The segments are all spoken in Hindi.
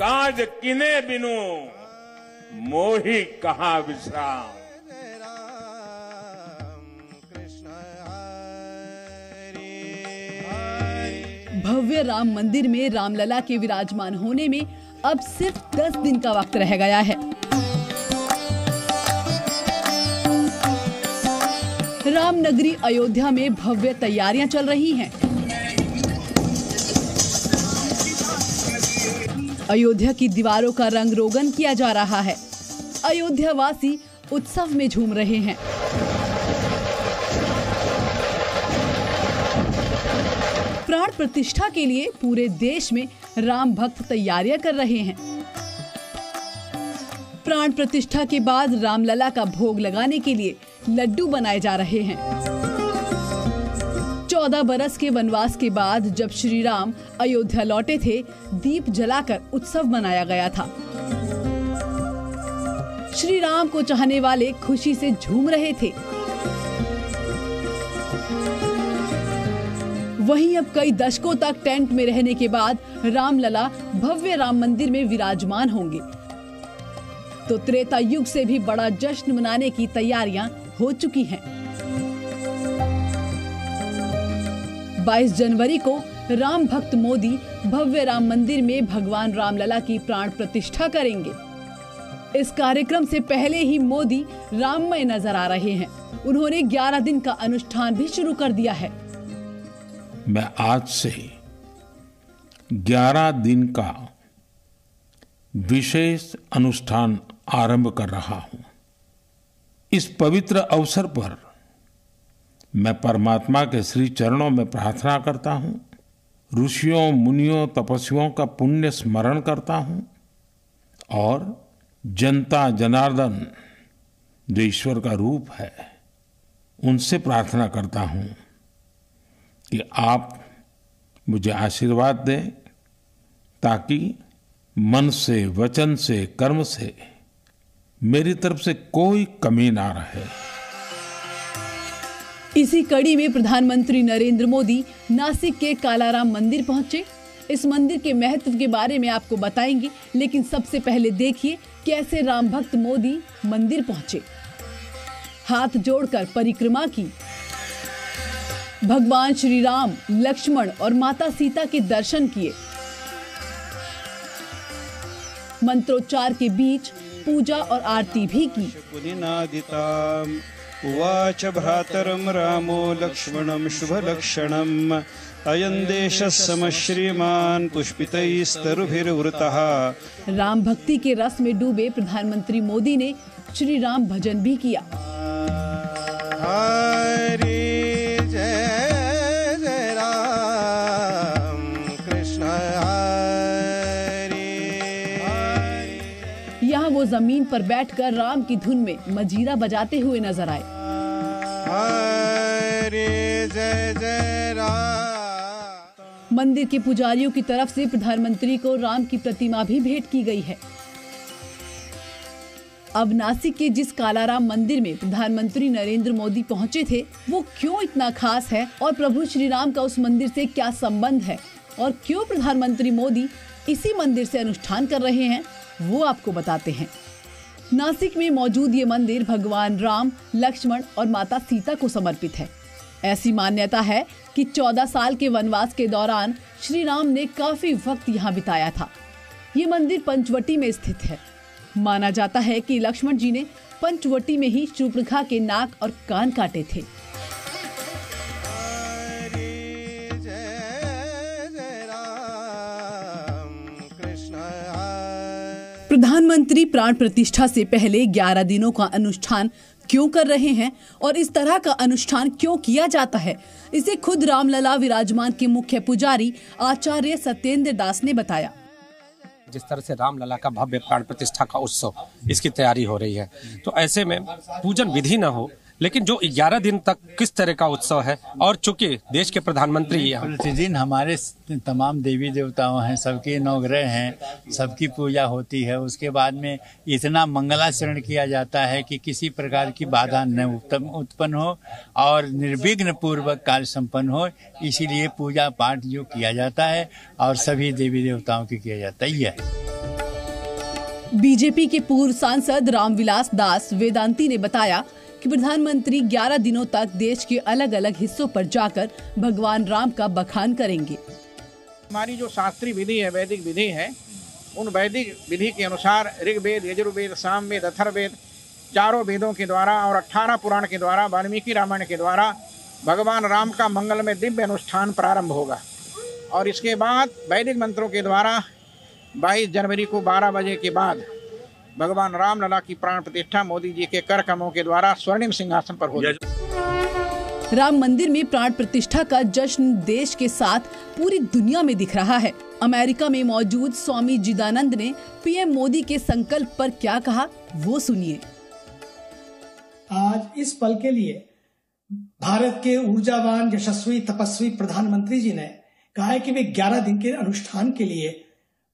काज किने बिनु मोहि कहा विश्राम। भव्य राम मंदिर में रामलला के विराजमान होने में अब सिर्फ 10 दिन का वक्त रह गया है। रामनगरी अयोध्या में भव्य तैयारियां चल रही हैं। अयोध्या की दीवारों का रंग रोगन किया जा रहा है। अयोध्या वासी उत्सव में झूम रहे हैं। प्राण प्रतिष्ठा के लिए पूरे देश में राम भक्त तैयारियां कर रहे हैं। प्राण प्रतिष्ठा के बाद रामलला का भोग लगाने के लिए लड्डू बनाए जा रहे हैं। 14 बरस के वनवास के बाद जब श्री राम अयोध्या लौटे थे, दीप जलाकर उत्सव मनाया गया था। श्री राम को चाहने वाले खुशी से झूम रहे थे। वहीं अब कई दशकों तक टेंट में रहने के बाद रामलला भव्य राम मंदिर में विराजमान होंगे, तो त्रेता युग से भी बड़ा जश्न मनाने की तैयारियां हो चुकी हैं। 22 जनवरी को राम भक्त मोदी भव्य राम मंदिर में भगवान रामलला की प्राण प्रतिष्ठा करेंगे। इस कार्यक्रम से पहले ही मोदी राममय नजर आ रहे हैं। उन्होंने 11 दिन का अनुष्ठान भी शुरू कर दिया है। मैं आज से 11 दिन का विशेष अनुष्ठान आरंभ कर रहा हूं। इस पवित्र अवसर पर मैं परमात्मा के श्री चरणों में प्रार्थना करता हूं, ऋषियों मुनियों तपस्वियों का पुण्य स्मरण करता हूं और जनता जनार्दन जो ईश्वर का रूप है उनसे प्रार्थना करता हूं कि आप मुझे आशीर्वाद दें ताकि मन से, वचन से, कर्म से मेरी तरफ से कोई कमी ना रहे। इसी कड़ी में प्रधानमंत्री नरेंद्र मोदी नासिक के कालाराम मंदिर पहुंचे। इस मंदिर के महत्व के बारे में आपको बताएंगे, लेकिन सबसे पहले देखिए कैसे राम भक्त मोदी मंदिर पहुंचे। हाथ जोड़कर परिक्रमा की, भगवान श्री राम, लक्ष्मण और माता सीता के दर्शन किए। मंत्रोच्चार के बीच पूजा और आरती भी की। उवाच भ्रातरम रामो लक्ष्मणम शुभ लक्षणम अयं देशः समश्रीमान् पुष्पितैस्तरुभिर्वृतः। राम भक्ति के रस में डूबे प्रधानमंत्री मोदी ने श्री राम भजन भी किया। हरि जय जय राम कृष्ण हरि। यहाँ वो जमीन पर बैठकर राम की धुन में मजीरा बजाते हुए नजर आए। हरि जय जय राम। मंदिर के पुजारियों की तरफ से प्रधानमंत्री को राम की प्रतिमा भी भेंट की गई है। अब नासिक के जिस कालाराम मंदिर में प्रधानमंत्री नरेंद्र मोदी पहुंचे थे, वो क्यों इतना खास है और प्रभु श्री राम का उस मंदिर से क्या संबंध है और क्यों प्रधानमंत्री मोदी इसी मंदिर से अनुष्ठान कर रहे हैं, वो आपको बताते हैं। नासिक में मौजूद ये मंदिर भगवान राम, लक्ष्मण और माता सीता को समर्पित है। ऐसी मान्यता है कि 14 साल के वनवास के दौरान श्री राम ने काफी वक्त यहाँ बिताया था। ये मंदिर पंचवटी में स्थित है। माना जाता है कि लक्ष्मण जी ने पंचवटी में ही शूर्पणखा के नाक और कान काटे थे। प्रधानमंत्री प्राण प्रतिष्ठा से पहले 11 दिनों का अनुष्ठान क्यों कर रहे हैं और इस तरह का अनुष्ठान क्यों किया जाता है, इसे खुद रामलला विराजमान के मुख्य पुजारी आचार्य सत्येंद्र दास ने बताया। जिस तरह से रामलला का भव्य प्राण प्रतिष्ठा का उत्सव, इसकी तैयारी हो रही है, तो ऐसे में पूजन विधि न हो, लेकिन जो 11 दिन तक किस तरह का उत्सव है, और चूंकि देश के प्रधानमंत्री प्रतिदिन हमारे तमाम देवी देवताओं हैं, सबके नवग्रह हैं, सबकी पूजा होती है। उसके बाद में इतना मंगलाचरण किया जाता है कि किसी प्रकार की बाधा न उत्पन्न हो और निर्विघ्न पूर्वक कार्य संपन्न हो। इसीलिए पूजा पाठ जो किया जाता है और सभी देवी देवताओं की किया जाता ही है। बीजेपी के पूर्व सांसद रामविलास दास वेदांती ने बताया कि प्रधानमंत्री 11 दिनों तक देश के अलग अलग हिस्सों पर जाकर भगवान राम का बखान करेंगे। हमारी जो शास्त्रीय विधि है, वैदिक विधि है, उन वैदिक विधि के अनुसार ऋग्वेद, यजुर्वेद, सामवेद, अथर्ववेद, चारों वेदों के द्वारा और 18 पुराण के द्वारा, वाल्मीकि रामायण के द्वारा भगवान राम का मंगल में दिव्य अनुष्ठान प्रारंभ होगा। और इसके बाद वैदिक मंत्रों के द्वारा 22 जनवरी को 12 बजे के बाद भगवान राम लला की प्राण प्रतिष्ठा मोदी जी के कर कमलों के द्वारा स्वर्णिम सिंहासन पर होगी। राम मंदिर में प्राण प्रतिष्ठा का जश्न देश के साथ पूरी दुनिया में दिख रहा है। अमेरिका में मौजूद स्वामी जिदानंद ने पीएम मोदी के संकल्प पर क्या कहा, वो सुनिए। आज इस पल के लिए भारत के ऊर्जावान, यशस्वी, तपस्वी प्रधानमंत्री जी ने कहा है कि वे 11 दिन के अनुष्ठान के लिए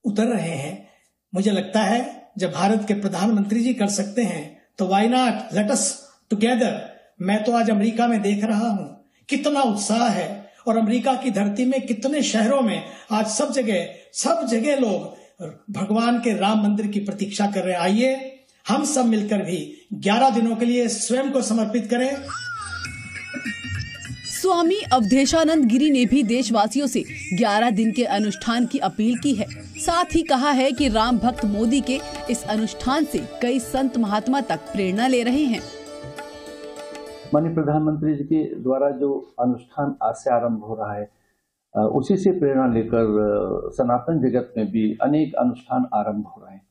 उतर रहे हैं। मुझे लगता है जब भारत के प्रधानमंत्री जी कर सकते हैं तो why not, let us together. मैं तो आज अमेरिका में देख रहा हूं कितना उत्साह है और अमेरिका की धरती में कितने शहरों में आज सब जगह लोग भगवान के राम मंदिर की प्रतीक्षा कर रहे हैं। आइए हम सब मिलकर भी 11 दिनों के लिए स्वयं को समर्पित करें। स्वामी अवधेशानंद गिरी ने भी देशवासियों से 11 दिन के अनुष्ठान की अपील की है। साथ ही कहा है कि राम भक्त मोदी के इस अनुष्ठान से कई संत महात्मा तक प्रेरणा ले रहे हैं। माननीय प्रधानमंत्री जी के द्वारा जो अनुष्ठान आज से आरंभ हो रहा है, उसी से प्रेरणा लेकर सनातन जगत में भी अनेक अनुष्ठान आरंभ हो रहे हैं।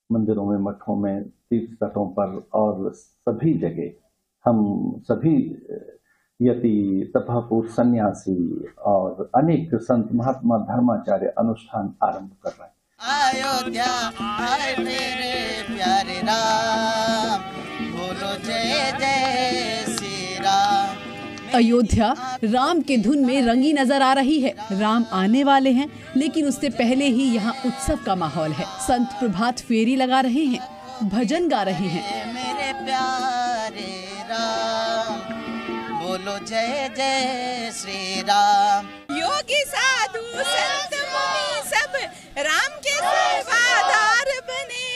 मंदिरों में, मठों में, तीर्थ तटों पर और सभी जगह हम सभी यति, तपस्वी, सन्यासी और अनेक संत महात्मा धर्माचार्य अनुष्ठान आरंभ कर रहे हैं। अयोध्या आए मेरे प्यारे राम, बोलो जय जय श्री राम। अयोध्या राम के धुन में रंगी नजर आ रही है। राम आने वाले हैं, लेकिन उससे पहले ही यहाँ उत्सव का माहौल है। संत प्रभात फेरी लगा रहे हैं, भजन गा रहे हैं। मेरे प्यारे राम, बोलो जय जय श्री राम। योगी साधु संत मुनि सब राम के सेवादार बने,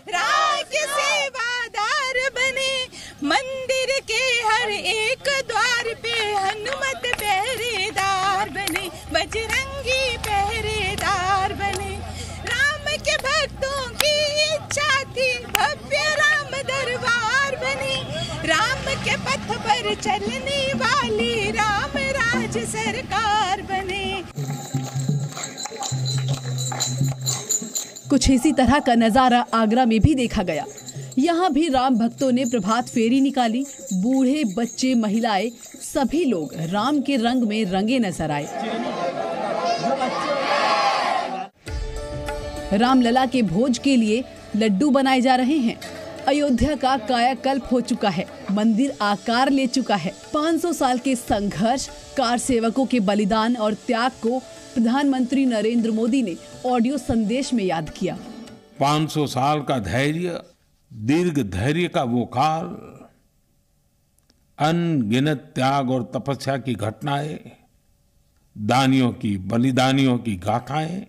राम के सेवादार बने। मंदिर के हर एक द्वार पे हनुमत पहरेदार बने, बजरंगी पहरेदार बने। राम के भक्तों की इच्छा थी भव्य राम दरबार बने, राम के पथ पर चलने वाली राम राज सरकार बने। कुछ इसी तरह का नजारा आगरा में भी देखा गया। यहाँ भी राम भक्तों ने प्रभात फेरी निकाली। बूढ़े, बच्चे, महिलाएं, सभी लोग राम के रंग में रंगे नजर आए। रामलला के भोज के लिए लड्डू बनाए जा रहे हैं। अयोध्या का कायाकल्प हो चुका है, मंदिर आकार ले चुका है। 500 साल के संघर्ष, कार सेवकों के बलिदान और त्याग को प्रधानमंत्री नरेंद्र मोदी ने ऑडियो संदेश में याद किया। 500 साल का धैर्य, दीर्घ धैर्य का वो काल, अनगिनत त्याग और तपस्या की घटनाएं, दानियों की, बलिदानियों की गाथाएं।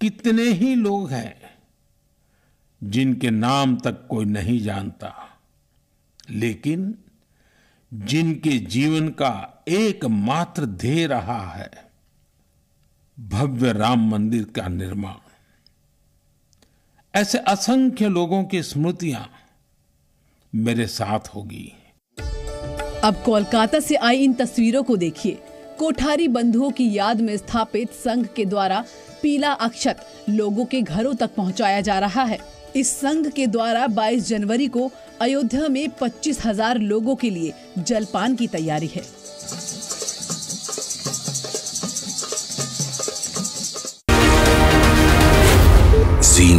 कितने ही लोग हैं जिनके नाम तक कोई नहीं जानता, लेकिन जिनके जीवन का एकमात्र ध्येय रहा है भव्य राम मंदिर का निर्माण। ऐसे असंख्य लोगों की स्मृतियां मेरे साथ होगी। अब कोलकाता से आई इन तस्वीरों को देखिए। कोठारी बंधुओं की याद में स्थापित संघ के द्वारा पीला अक्षत लोगों के घरों तक पहुंचाया जा रहा है। इस संघ के द्वारा 22 जनवरी को अयोध्या में 25,000 लोगों के लिए जलपान की तैयारी है। जी